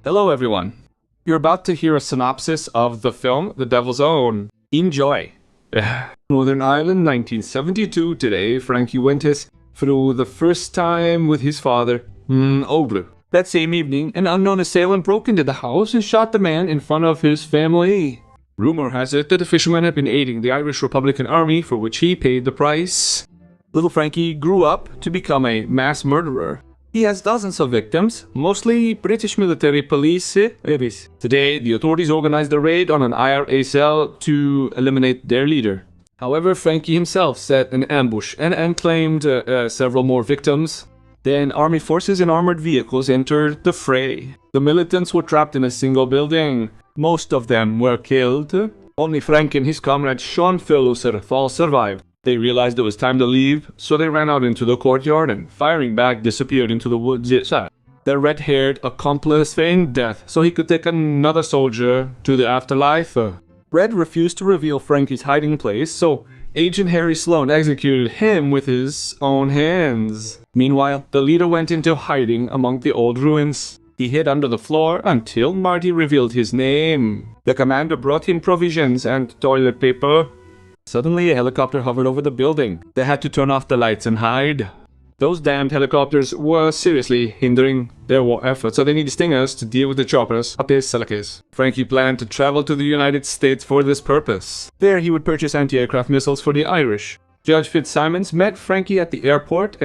Hello everyone. You're about to hear a synopsis of the film The Devil's Own. Enjoy. Northern Ireland, 1972. Today, Frankie went through the first time with his father, Oglu. That same evening, an unknown assailant broke into the house and shot the man in front of his family. Rumor has it that the fisherman had been aiding the Irish Republican Army, for which he paid the price. Little Frankie grew up to become a mass murderer. He has dozens of victims, mostly British military police. Today, the authorities organized a raid on an IRA cell to eliminate their leader. However, Frankie himself set an ambush and claimed several more victims. Then army forces and armored vehicles entered the fray. The militants were trapped in a single building. Most of them were killed. Only Frank and his comrade Sean Philosopher survived. They realized it was time to leave, so they ran out into the courtyard and, firing back, disappeared into the woods. Their red-haired accomplice feigned death so he could take another soldier to the afterlife. Red refused to reveal Frankie's hiding place, so Agent Harry Sloan executed him with his own hands. Meanwhile, the leader went into hiding among the old ruins. He hid under the floor until Marty revealed his name. The commander brought him provisions and toilet paper. Suddenly, a helicopter hovered over the building. They had to turn off the lights and hide. Those damned helicopters were seriously hindering their war effort, so they needed stingers to deal with the choppers. Frankie planned to travel to the United States for this purpose. There, he would purchase anti-aircraft missiles for the Irish. Judge Fitzsimons met Frankie at the airport.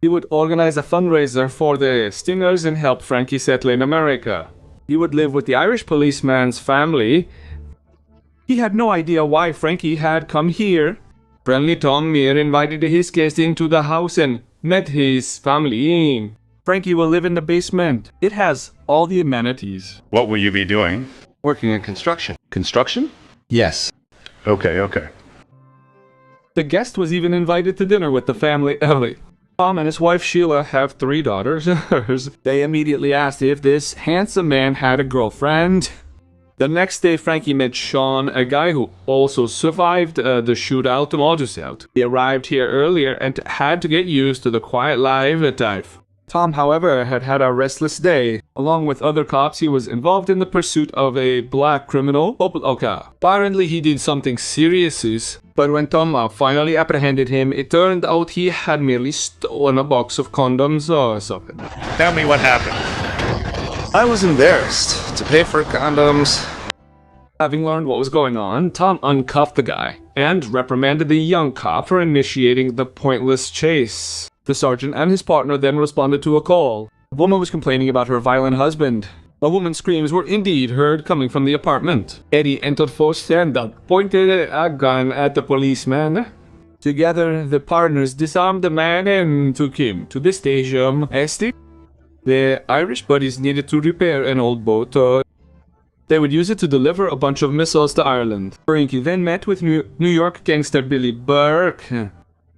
He would organize a fundraiser for the stingers and help Frankie settle in America. He would live with the Irish policeman's family. He had no idea why Frankie had come here. Friendly Tom Meir invited his guest into the house and met his family. Frankie will live in the basement. It has all the amenities. What will you be doing? Working in construction. Construction? Yes. Okay. The guest was even invited to dinner with the family early. Tom and his wife Sheila have 3 daughters. They immediately asked if this handsome man had a girlfriend. The next day, Frankie met Sean, a guy who also survived the shootout to Maljusout. He arrived here earlier and had to get used to the quiet life. Tom, however, had a restless day. Along with other cops, he was involved in the pursuit of a black criminal. Apparently, he did something serious, but when Tom finally apprehended him, it turned out he had merely stolen a box of condoms or something. Tell me what happened. I was embarrassed to pay for condoms. Having learned what was going on, Tom uncuffed the guy and reprimanded the young cop for initiating the pointless chase. The sergeant and his partner then responded to a call. A woman was complaining about her violent husband. A woman's screams were indeed heard coming from the apartment. Eddie entered first and pointed a gun at the policeman. Together, the partners disarmed the man and took him to the station. The Irish buddies needed to repair an old boat. They would use it to deliver a bunch of missiles to Ireland. Frankie then met with New York gangster Billy Burke.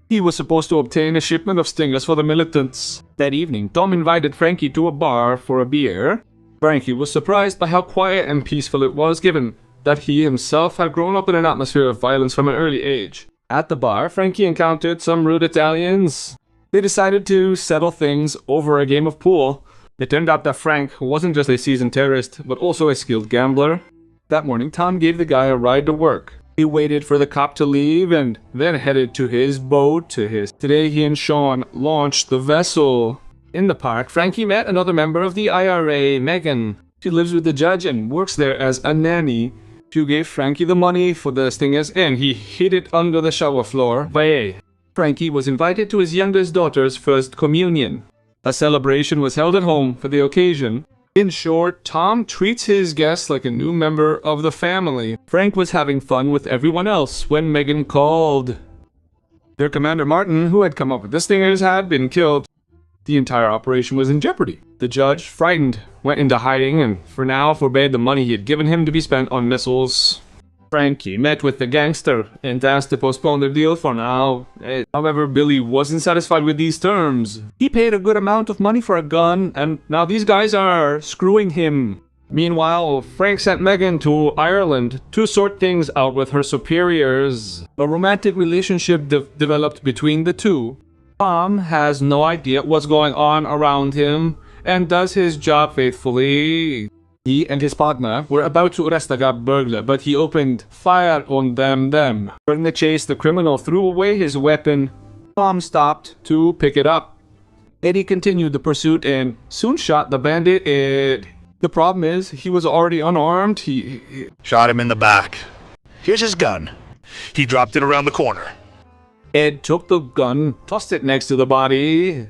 He was supposed to obtain a shipment of stingers for the militants. That evening, Tom invited Frankie to a bar for a beer. Frankie was surprised by how quiet and peaceful it was, given that he himself had grown up in an atmosphere of violence from an early age. At the bar, Frankie encountered some rude Italians. They decided to settle things over a game of pool. It turned out that Frank wasn't just a seasoned terrorist, but also a skilled gambler. That morning, Tom gave the guy a ride to work. He waited for the cop to leave and then headed to his boat. Today, he and Sean launched the vessel. In the park, Frankie met another member of the IRA, Megan. She lives with the judge and works there as a nanny. She gave Frankie the money for the stingers and he hid it under the shower floor. Frankie was invited to his youngest daughter's first communion. A celebration was held at home for the occasion. In short, Tom treats his guests like a new member of the family. Frank was having fun with everyone else when Megan called. Their commander Martin, who had come up with the stingers, had been killed. The entire operation was in jeopardy. The judge, frightened, went into hiding and for now forbade the money he had given him to be spent on missiles. Frankie met with the gangster and asked to postpone their deal for now. However, Billy wasn't satisfied with these terms. He paid a good amount of money for a gun, and now these guys are screwing him. Meanwhile, Frank sent Megan to Ireland to sort things out with her superiors. A romantic relationship developed between the two. Tom has no idea what's going on around him and does his job faithfully. He and his partner were about to arrest the burglar, but he opened fire on them. During the chase, the criminal threw away his weapon. Tom stopped to pick it up. Eddie continued the pursuit and soon shot the bandit. The problem is, he was already unarmed. He Shot him in the back. Here's his gun. He dropped it around the corner. Ed took the gun, tossed it next to the body.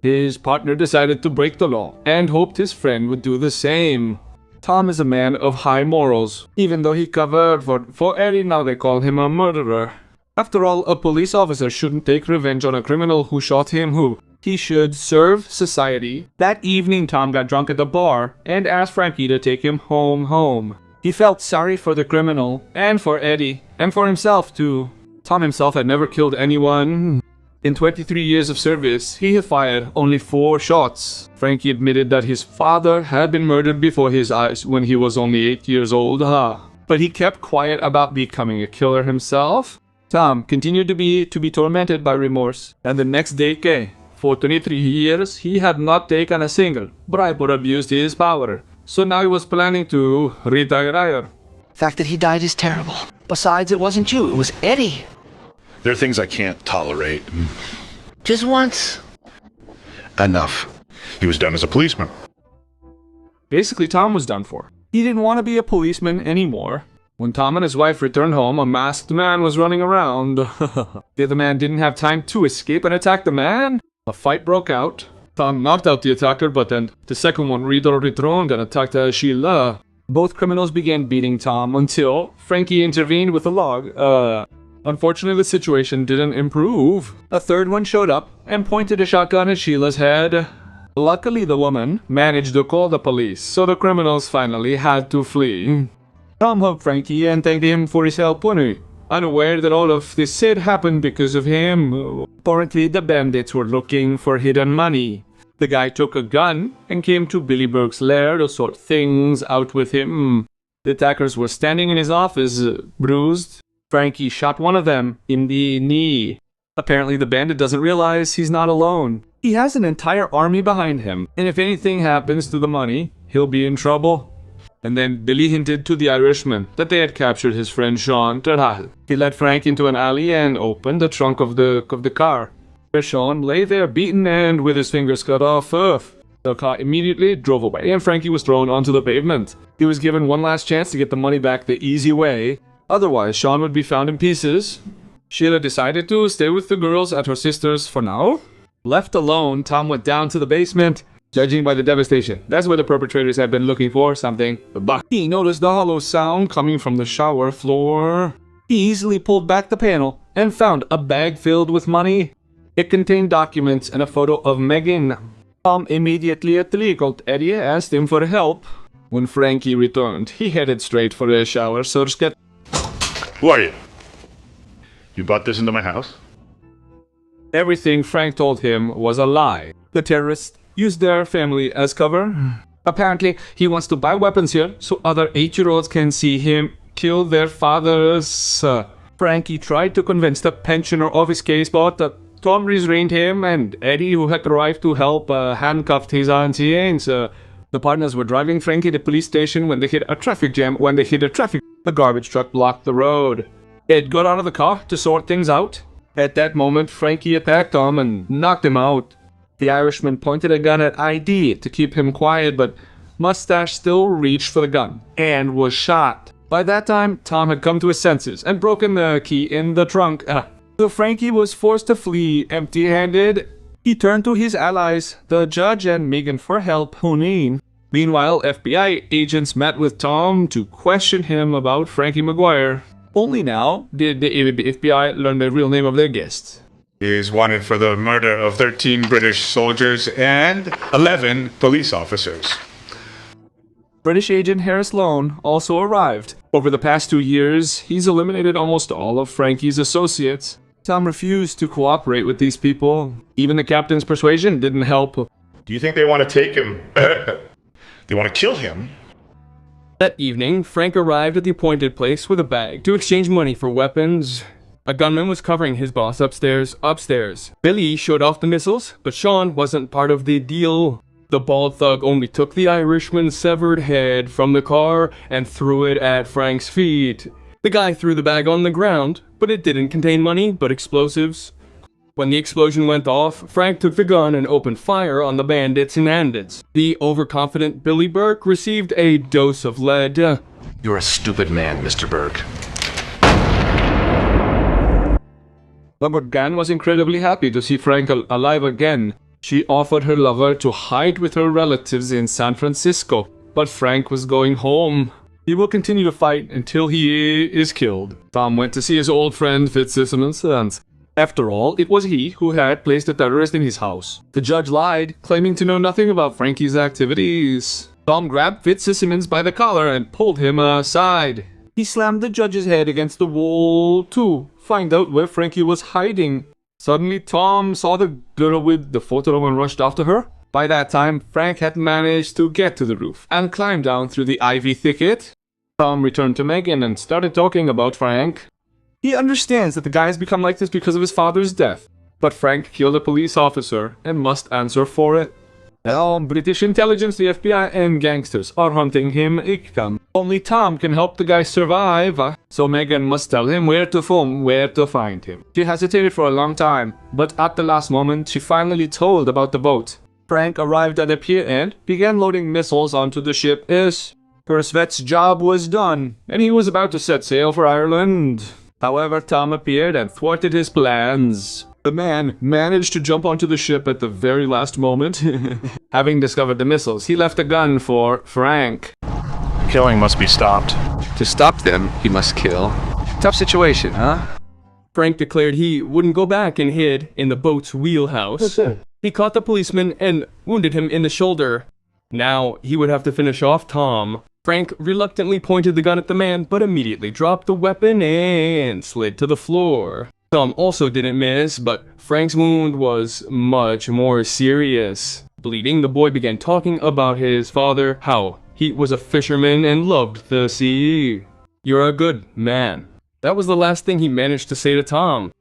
His partner decided to break the law and hoped his friend would do the same. Tom is a man of high morals. Even though he covered for Eddie, now they call him a murderer. After all, a police officer shouldn't take revenge on a criminal who shot him. He should serve society. That evening, Tom got drunk at the bar and asked Frankie to take him home. He felt sorry for the criminal, and for Eddie, and for himself too. Tom himself had never killed anyone. In 23 years of service, he had fired only 4 shots. Frankie admitted that his father had been murdered before his eyes when he was only 8 years old. But he kept quiet about becoming a killer himself. Tom continued to be tormented by remorse, and the next day, for 23 years, he had not taken a single bribe or abused his power. So now he was planning to retire. The fact that he died is terrible. Besides, it wasn't you, it was Eddie. There are things I can't tolerate. Just once. Enough. He was done as a policeman. Basically, Tom was done for. He didn't want to be a policeman anymore. When Tom and his wife returned home, a masked man was running around. The other man didn't have time to escape and attack the man. A fight broke out. Tom knocked out the attacker, but then the second one returned and attacked Sheila. Both criminals began beating Tom until Frankie intervened with a log. Unfortunately, the situation didn't improve. A third one showed up and pointed a shotgun at Sheila's head. Luckily, the woman managed to call the police, so the criminals finally had to flee. Tom hugged Frankie and thanked him for his help, unaware that all of this had happened because of him. Apparently, the bandits were looking for hidden money. The guy took a gun and came to Billy Burke's lair to sort things out with him. The attackers were standing in his office, bruised. Frankie shot one of them in the knee. Apparently, the bandit doesn't realize he's not alone. He has an entire army behind him, and if anything happens to the money, he'll be in trouble. And then Billy hinted to the Irishman that they had captured his friend Sean Terhal. He led Frank into an alley and opened the trunk of the car. Where Sean lay there beaten and with his fingers cut off. The car immediately drove away and Frankie was thrown onto the pavement. He was given one last chance to get the money back the easy way. Otherwise, Sean would be found in pieces. Sheila decided to stay with the girls at her sister's for now. Left alone, Tom went down to the basement. Judging by the devastation, that's where the perpetrators had been looking for something. But he noticed the hollow sound coming from the shower floor. He easily pulled back the panel and found a bag filled with money. It contained documents and a photo of Megan. Tom immediately called Eddie and asked him for help. When Frankie returned, he headed straight for the shower circuit. Who are you? You brought this into my house? Everything Frank told him was a lie. The terrorists used their family as cover. Apparently, he wants to buy weapons here so other 8-year-olds can see him kill their fathers. Frankie tried to convince the pensioner of his case, but Tom restrained him, and Eddie, who had arrived to help, handcuffed his aunties. The partners were driving Frankie to the police station when they hit a traffic jam. The garbage truck blocked the road. Ed got out of the car to sort things out. At that moment, Frankie attacked Tom and knocked him out. The Irishman pointed a gun at ID to keep him quiet, but Mustache still reached for the gun and was shot. By that time, Tom had come to his senses and broken the key in the trunk. So Frankie was forced to flee empty-handed. He turned to his allies, the judge and Megan, for help. Meanwhile, FBI agents met with Tom to question him about Frankie Maguire. Only now did the FBI learn the real name of their guest. He is wanted for the murder of 13 British soldiers and 11 police officers. British agent Harris Lone also arrived. Over the past 2 years, he's eliminated almost all of Frankie's associates. Tom refused to cooperate with these people. Even the captain's persuasion didn't help. Do you think they want to take him? They want to kill him? That evening, Frank arrived at the appointed place with a bag to exchange money for weapons. A gunman was covering his boss upstairs. Billy showed off the missiles, but Sean wasn't part of the deal. The bald thug only took the Irishman's severed head from the car and threw it at Frank's feet. The guy threw the bag on the ground, but it didn't contain money, but explosives. When the explosion went off, Frank took the gun and opened fire on the bandits and bandits. The overconfident Billy Burke received a dose of lead. You're a stupid man, Mr. Burke. Gan was incredibly happy to see Frank alive again. She offered her lover to hide with her relatives in San Francisco, but Frank was going home. He will continue to fight until he is killed. Tom went to see his old friend Fitzsimmons, and after all, it was he who had placed a terrorist in his house. The judge lied, claiming to know nothing about Frankie's activities. Tom grabbed Fitzsimmons by the collar and pulled him aside. He slammed the judge's head against the wall to find out where Frankie was hiding. Suddenly, Tom saw the girl with the photo and rushed after her. By that time, Frank had managed to get to the roof and climb down through the ivy thicket. Tom returned to Megan and started talking about Frank. He understands that the guy has become like this because of his father's death, but Frank killed a police officer and must answer for it. Now, British intelligence, the FBI, and gangsters are hunting him. Only Tom can help the guy survive, so Megan must tell him where to find him. She hesitated for a long time, but at the last moment, she finally told about the boat. Frank arrived at the pier and began loading missiles onto the ship as Svet's job was done, and he was about to set sail for Ireland. However, Tom appeared and thwarted his plans. The man managed to jump onto the ship at the very last moment. Having discovered the missiles, he left a gun for Frank. Killing must be stopped. To stop them, he must kill. Tough situation, huh? Frank declared he wouldn't go back and hid in the boat's wheelhouse. He caught the policeman and wounded him in the shoulder. Now he would have to finish off Tom. Frank reluctantly pointed the gun at the man, but immediately dropped the weapon and slid to the floor. Tom also didn't miss, but Frank's wound was much more serious. Bleeding, the boy began talking about his father, how he was a fisherman and loved the sea. You're a good man. That was the last thing he managed to say to Tom.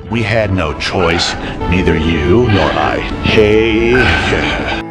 We had no choice, neither you nor I. Hey.